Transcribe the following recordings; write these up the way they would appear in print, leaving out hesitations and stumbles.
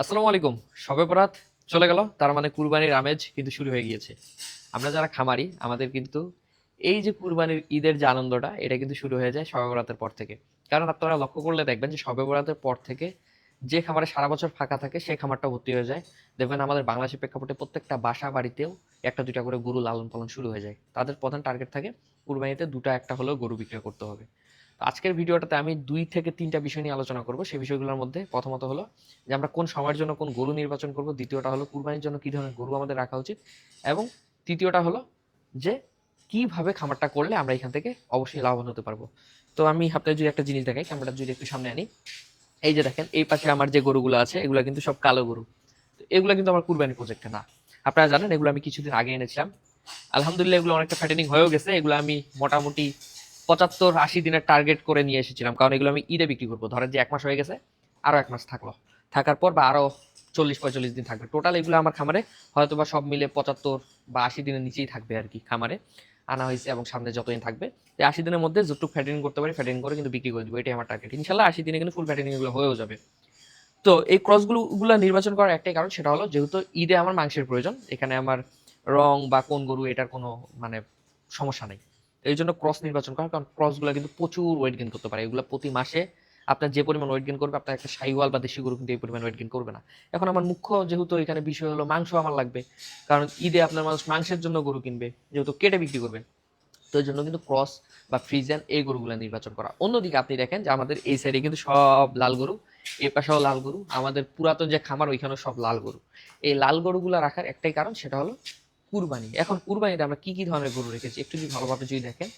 আসসালামু আলাইকুম। শবে বরাত চলে গেল, তার মানে কুরবানির আমেজ কিন্তু শুরু হয়ে গিয়েছে। আমরা যারা খামারি আমাদের কিন্তু এই যে কুরবানির ঈদের যে আনন্দটা এটা কিন্তু শুরু হয়ে যায় শবে বরাতের পর থেকে। কারণ আপনারা লক্ষ্য করলে দেখবেন যে শবে বরাতের পর থেকে যে খামারে সারা বছর ফাঁকা থাকে সেই খামারটা ভর্তি হয়ে যায়। দেখবেন আমাদের বাংলাদেশের প্রেক্ষাপটে প্রত্যেকটা বাসা বাড়িতেও একটা দুইটা করে গরু লালন পালন শুরু হয়ে যায়। তাদের প্রধান টার্গেট থাকে কুরবানিতে দুটা একটা হলেও গরু বিক্রি করতে হবে। তো আজকের ভিডিওটাতে আমি ২ থেকে ৩টা বিষয় নিয়ে আলোচনা করব। সেই বিষয়গুলোর মধ্যে প্রথমত হলো যে আমরা কোন সময়ের জন্য কোন গরু নির্বাচন করব, দ্বিতীয়টা হলো কুরবানির জন্য কি ধরনের গরু আমাদের রাখা উচিত এবং তৃতীয়টা হলো যে কিভাবে খামারটা করলে আমরা এখান থেকে অবশ্যই লাভবান হতে পারবো। তো আমি আপনাদের যদি একটা জিনিস দেখাই, ক্যামেরাটা যদি একটু সামনে আনি, এই যে দেখেন এই পাশে আমার যে গরুগুলো আছে এগুলো কিন্তু সব কালো গরু। তো এগুলো কিন্তু আমার কুরবানি প্রজেক্টে না। আপনারা জানেন এগুলো আমি কিছুদিন আগে এনেছিলাম। আলহামদুলিল্লাহ এগুলো অনেকটা ফ্যাটেনিং হয়েও গেছে। এগুলো আমি মোটামুটি ৭৫-৮০ দিনের টার্গেট করে নিয়ে এসেছিলাম, কারণ এগুলো আমি ঈদে বিক্রি করবো। ধরেন যে ১ মাস হয়ে গেছে, আরো ১ মাস থাকলো, থাকার পর বা আরো ৪০-৪৫ দিন থাকবে। টোটাল এগুলো আমার খামারে হয়তো বা সব মিলে ৭৫ বা ৮০ দিনের নিচেই থাকবে আর কি। খামারে আনা হয়েছে এবং সামনে যতদিন থাকবে এই ৮০ দিনের মধ্যে যতটুকু ফ্যাটেনিং করতে পারি ফ্যাটেনিং করে কিন্তু বিক্রি করে দিব, এটাই আমার টার্গেট। ইনশাল্লাহ ৮০ দিনে কিন্তু ফুল ফ্যাটেনিং এগুলো হয়েও যাবে। তো এই ক্রসগুলো নির্বাচন করার একটাই কারণ, সেটা হলো যেহেতু ঈদে আমার মাংসের প্রয়োজন, এখানে আমার রং বা কোন গরু এটার কোনো মানে সমস্যা নেই। এই জন্য ক্রস নির্বাচন করা, কারণ ক্রসগুলো কিন্তু প্রচুর ওয়েট গেইন করতে পারে। এগুলো প্রতি মাসে আপনার যে পরিমাণ ওয়েট গেইন করবে, আপনার একটা সাইওয়াল বা দেশি গরু কিন্তু এই পরিমাণ ওয়েট গেইন করবে না। এখন আমার মুখ্য যেহেতু এখানে বিষয় হলো মাংস আমার লাগবে, কারণ ঈদে আপনার মানুষ মাংসের জন্য গরু কিনবে, যেহেতু কেটে বিক্রি করবে। তো এই জন্য কিন্তু ক্রস বা ফ্রিজিয়ান এই গরুগুলো নির্বাচন করা। অন্যদিকে আপনি দেখেন যে আমাদের এই সাইডে কিন্তু সব লাল গরু, এই পাশেও লাল গরু, আমাদের পুরাতন যে খামার ওইখানেও সব লাল গরু। এই লাল গরুগুলো রাখার একটাই কারণ, সেটা হলো কুরবানি। এখন কুরবানিতে আমরা কি কি ধরনের গরু রেখেছি একটু যদি ভালোভাবে যদি দেখেন,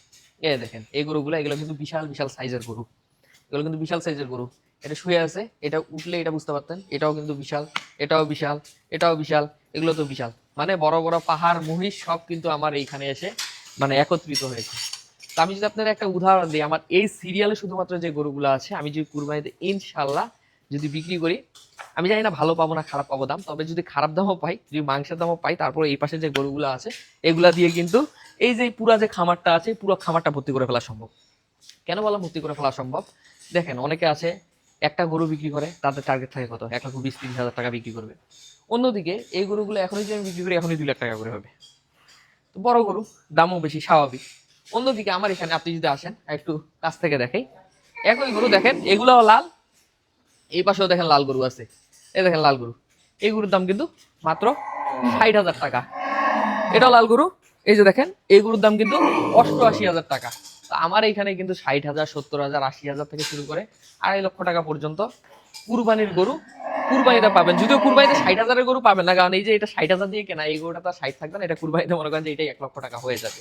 দেখেন এই গরুগুলো, এগুলো কিন্তু বিশাল বিশাল সাইজের গরু। এগুলো কিন্তু বিশাল সাইজের গরু। এটা শুয়ে আছে, এটা উঠলে এটা বুঝতে পারতেন, এটাও কিন্তু বিশাল, এটাও বিশাল, এটাও বিশাল, এগুলো তো বিশাল। মানে বড় বড় পাহাড় মহিষ সব কিন্তু আমার এইখানে এসে মানে একত্রিত হয়েছে। তো আমি যদি আপনার একটা উদাহরণ দিই, আমার এই সিরিয়ালে শুধুমাত্র যে গরুগুলো আছে, আমি যদি কুরবানিতে ইনশাল্লাহ যদি বিক্রি করি, আমি জানি না ভালো পাবো না খারাপ পাবো দাম, তবে যদি খারাপ দামও পাই, যদি মাংসের দামও পাই, তারপরে এই পাশে যে গরুগুলো আছে এগুলা দিয়ে কিন্তু এই যে পুরা যে খামারটা আছে পুরো খামারটা ভর্তি করে ফেলা সম্ভব। কেন বললাম ভর্তি করে ফেলা সম্ভব? দেখেন অনেকে আছে একটা গরু বিক্রি করে, তাদের টার্গেট থাকে কত, ১,২০,০০০-৩০,০০০ টাকা বিক্রি করবে। অন্যদিকে এই গরুগুলো এখনই যদি আমি বিক্রি করি, এখনই ২ লাখ টাকা করে হবে। তো বড় গরু, দামও বেশি, স্বাভাবিক। অন্যদিকে আমার এখানে আপনি যদি আসেন একটু কাছ থেকে দেখাই, একই গরু দেখেন, এগুলাও লাল, এই পাশেও দেখেন লাল গরু আছে, এই দেখেন লাল গরু। এই গরুর দাম কিন্তু মাত্র ৬০,০০০ টাকা। এটাও লাল গরু, এই যে দেখেন এই গরুর দাম কিন্তু ৮৮,০০০ টাকা। তো আমার এইখানে কিন্তু ৬০,০০০, ৭০,০০০, ৮০,০০০ থেকে শুরু করে ২.৫ লক্ষ টাকা পর্যন্ত কুরবানির গরু কুরবানিতে পাবেন। যদিও কুরবানিতে ৬০,০০০-এর গরু পাবেন না, কারণ এই যে এটা ৬০,০০০ দিয়ে কেনা, এই গরুটা তো ৬০ থাকবে না, এটা কুরবানিতে মনে করেন যে এটাই ১ লক্ষ টাকা হয়ে যাবে।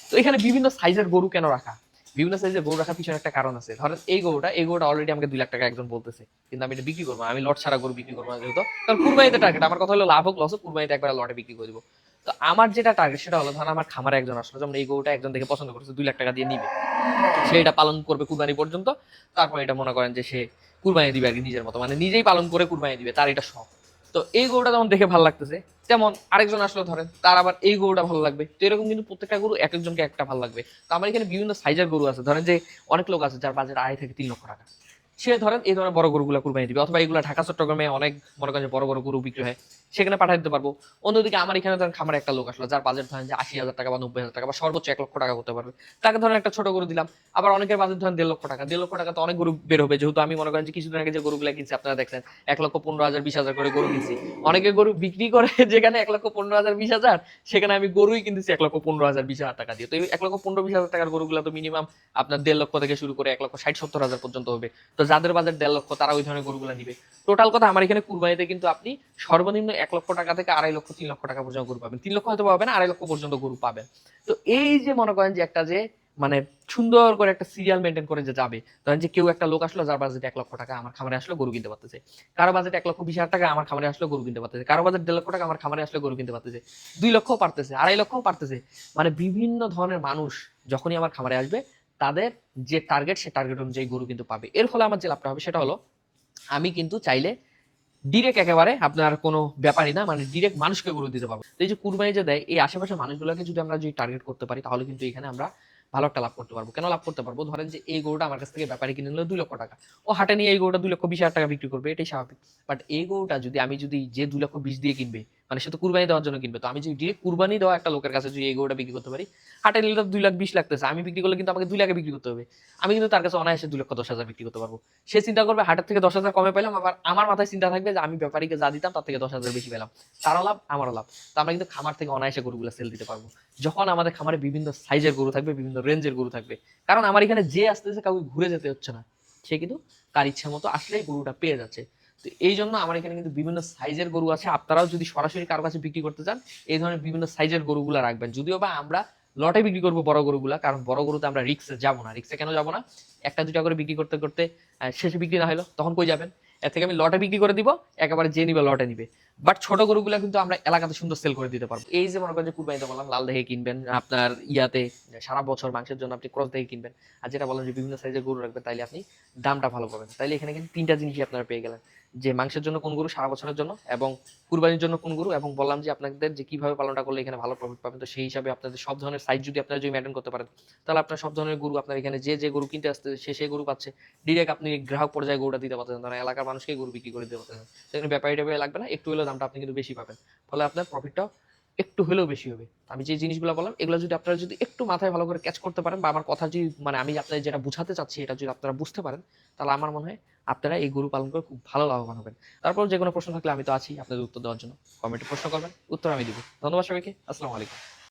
তো এখানে বিভিন্ন সাইজের গরু কেন রাখা, বিভিন্ন সাইজের গরু রাখার পিছনে একটা কারণ আছে। ধরেন এই গরুটা অলরেডি আমাকে ২ লাখ টাকা একজন বলতেছে, কিন্তু আমি এটা বিক্রি করবো না, আমি লট ছাড়া গরু বিক্রি করবো না, যেহেতু কারণ কুরবানিতে টার্গেট আমার কথা হলো লাভ হোক লস হোক, কুরবানিতে একবার লটে বিক্রি করে দিবো। তো আমার যেটা টার্গেট সেটা হলো, ধরেন আমার খামারে একজন আসলো, যেমন এই গরুটা একজন দেখে পছন্দ করছে, ২ লাখ টাকা দিয়ে নিবে, সে এটা পালন করবে কুরবানি পর্যন্ত, তারপর এটা মনে করেন যে সে কুরবানি দিবে আর কি, নিজের মতো, মানে নিজেই পালন করে কুরবানি দিবে, তার এটা শখ। তো এই গরুটা যেমন দেখে ভালো লাগতেছে, তেমন আরেকজন আসলো ধরেন, তার আবার এই গরুটা ভালো লাগবে। তো এরকম কিন্তু প্রত্যেকটা গরু এক একজনকে একটা ভালো লাগবে। তো আমার এখানে বিভিন্ন সাইজের গরু আছে। ধরেন যে অনেক লোক আছে যার বাজেট ২.৫ থেকে ৩ লক্ষ টাকা, সে ধরেন এই ধরনের বড় গরুগুলো কুরবানি দিবে, অথবা এগুলো ঢাকা চট্টগ্রামে অনেক মনে করেন যে বড় বড় গরু বিক্রি হয়, সেখানে পাঠিয়ে দিতে পারবো। অন্যদিকে আমার এখানে ধরেন খামারে একটা লোক আসলো যার বাজেট ধরেন যে ৮০,০০০ টাকা বা ৯০,০০০ টাকা বা সর্বোচ্চ ১ লক্ষ টাকা করতে পারবে, তাকে ধরেন একটা ছোট গরু দিলাম। আবার অনেকের বাজেট ধরেন ১.৫ লক্ষ টাকা, ১.৫ লক্ষ টাকা তো অনেক গরু বের হবে, যেহেতু আমি মনে করেন যে কিছুদিন আগে যে গরুগুলো কিনছি আপনারা দেখছেন ১,১৫,০০০ ২০,০০০ করে গরু কিনছি। অনেকে গরু বিক্রি করে যেখানে ১,১৫,০০০ ২০,০০০, সেখানে আমি গরুই কিনতেছি ১,১৫,০০০ ২০,০০০ টাকা দিয়ে। তো এই ১,১৫,০০০ টাকার গরুগুলো তো মিনিমাম আপনার ১.৫ লক্ষ থেকে শুরু করে ১,৬০,০০০ পর্যন্ত হবে। তো যাদের বাজেট ১.৫ লক্ষ তারা ওই ধরনের গরুগুলো নিবে। টোটাল কথা আমার এখানে কুরবানিতে কিন্তু আপনি সর্বনিম্ন ১ লক্ষ টাকা থেকে ২.৫ লক্ষ ৩ লক্ষ টাকা পর্যন্ত গরু পাবেন, ৩ লক্ষ হয়তো পাবেন না, ২.৫ লক্ষ পর্যন্ত গরু পাবেন। তো এই যে মনে করেন যে একটা যে মানে সুন্দর করে একটা সিরিয়াল মেনটেন করে যে যাবে, ধরেন যে কেউ একটা লোক আসলো যার বাজেট ১ লক্ষ টাকা, আমার খামারে আসলো গরু কিনতে পারতেছে। কারো বাজেট ১,২০,০০০ টাকা, আমার খামারে আসলো গরু কিনতে পারতেছে। কারো বাজেট ১.৫ লক্ষ টাকা, আমার খামারে আসলে গরু কিনতে পারতেছে। ২ লক্ষ পারতেছে, ২.৫ লক্ষ পারতেছে। মানে বিভিন্ন ধরনের মানুষ যখনই আমার খামারে আসবে, তাদের যে টার্গেট সে টার্গেট অনুযায়ী গরু কিন্তু পাবে। এর ফলে আমার যে লাভটা হবে সেটা হলো, আমি কিন্তু চাইলে ডিরেক্ট একেবারে আপনার কোনো ব্যাপারই না, মানে ডিরেক্ট মানুষকে গরু দিতে পারবো। তো এই যে কুরবানি যে দেয় এই আশেপাশের মানুষগুলোকে যদি আমরা যদি টার্গেট করতে পারি, তাহলে কিন্তু এখানে আমরা ভালো একটা লাভ করতে পারবো। কেন লাভ করতে পারবো? ধরেন যে এই গরুটা আমার কাছ থেকে ব্যাপারী কিনে নিল 2 লক্ষ টাকা, ও হাটে নিয়ে এই গরুটা 2,20,000 টাকা বিক্রি করবে, এটাই স্বাভাবিক। বাট এই গরুটা যদি আমি যদি যে 2,20,000 দিয়ে কিনবে, মানে সে তো কুরবানি দেওয়ার জন্য কিনবে, তো আমি যদি ডিরেক্ট কুরবানি দেওয়া একটা লোকের কাছে যদি এই গরুটা বিক্রি করতে পারি, হাটে নিলে তো 2,20,000 লাগতেছে, আমি বিক্রি করলে কিন্তু আমাকে 2 লাখে বিক্রি করতে হবে। আমি কিন্তু তার কাছে অনায়াসে 2,10,000 বিক্রি করতে পারবো। সে চিন্তা করবে হাটের থেকে 10,000 কমে পেলাম, আবার আমার মাথায় চিন্তা থাকবে যে আমি ব্যাপারীকে যা দিতাম তার থেকে 10,000 বেশি পেলাম, তারও লাভ আমারও লাভ। তো আমরা কিন্তু খামার থেকে অনায়াসে গরুগুলো সেল দিতে পারবো, যখন আমাদের খামারে বিভিন্ন সাইজের গরু থাকবে, বিভিন্ন রেঞ্জের গরু থাকবে। কারণ আমার এখানে যে আসতেছে কাউকে ঘুরে যেতে হচ্ছে না, সে কিন্তু তার ইচ্ছা মতো আসলেই গরুটা পেয়ে যাচ্ছে। তো এই জন্য আমার এখানে কিন্তু বিভিন্ন সাইজের গরু আছে, আপনারাও যদি সরাসরি কারো কাছে বিক্রি করতে চান এই ধরনের বিভিন্ন সাইজের গরুগুলা রাখবেন। যদিও বা আমরা লটে বিক্রি করবো বড় গরুগুলা, কারণ বড় গরুতে আমরা রিক্সে যাবো না। রিক্সে কেন যাবো না? একটা দুটা করে বিক্রি করতে করতে শেষে বিক্রি না হলো তখন কই যাবেন? এর থেকে আমি লটে বিক্রি করে দিব, একেবারে যে নিবে লটে নিবে। বাট ছোট গরুগুলা কিন্তু আমরা এলাকাতে সুন্দর সেল করে দিতে পারবো। এই যে মনে করেন যে কুরবানিতে বললাম লাল দেখে কিনবেন, আপনার ইয়াতে সারা বছর মাংসের জন্য আপনি ক্রস দেখে কিনবেন। আর যেটা বললাম যে বিভিন্ন সাইজের গরু রাখবেন, তাইলে আপনি দামটা ভালো পাবেন। তাইলে এখানে কিন্তু 3টা জিনিসই আপনারা পেয়ে গেলেন, যে মাংসের জন্য কোন গরু সারা বছরের জন্য, এবং কুরবানির জন্য কোন গরু, এবং বললাম যে আপনাদের যে কিভাবে পালনটা করলে এখানে ভালো প্রফিট পাবেন। তো সেই হিসাবে আপনাদের সব ধরনের সাইজ যদি আপনারা যদি মেনটেন করতে পারেন, তাহলে আপনার সব ধরনের গরু আপনার এখানে যে যে গরু কিনতে আসতে সে সেই গরু পাচ্ছে। ডিরেক্ট আপনি গ্রাহক পর্যায়ে গরুটা দিতে পারতেছেন, তারা এলাকার মানুষকে গরু বিক্রি করে দিতে পারতেছেন। সেখানে ব্যাপারী ট্যাপারী লাগবে না, একটু হলেও দামটা আপনি কিন্তু বেশি পাবেন। ফলে আপনার প্রফিটটাও একটু হলেও বেশি হবে। আমি যে জিনিসগুলো বললাম এগুলো যদি আপনারা যদি একটু মাথায় ভালো করে ক্যাচ করতে পারেন, বা আমার কথা যদি মানে আমি আপনাদের যেটা বুঝাতে চাচ্ছি এটা যদি আপনারা বুঝতে পারেন, তাহলে আমার মনে হয় আপনারা এই গরু পালন করে খুব ভালো লাভবান হবেন। তারপর যে কোনো প্রশ্ন থাকলে আমি তো আছি আপনাদের উত্তর দেওয়ার জন্য। কমেন্টে প্রশ্ন করবেন, উত্তর আমি দিব। ধন্যবাদ সবাইকে। আসসালামু আলাইকুম।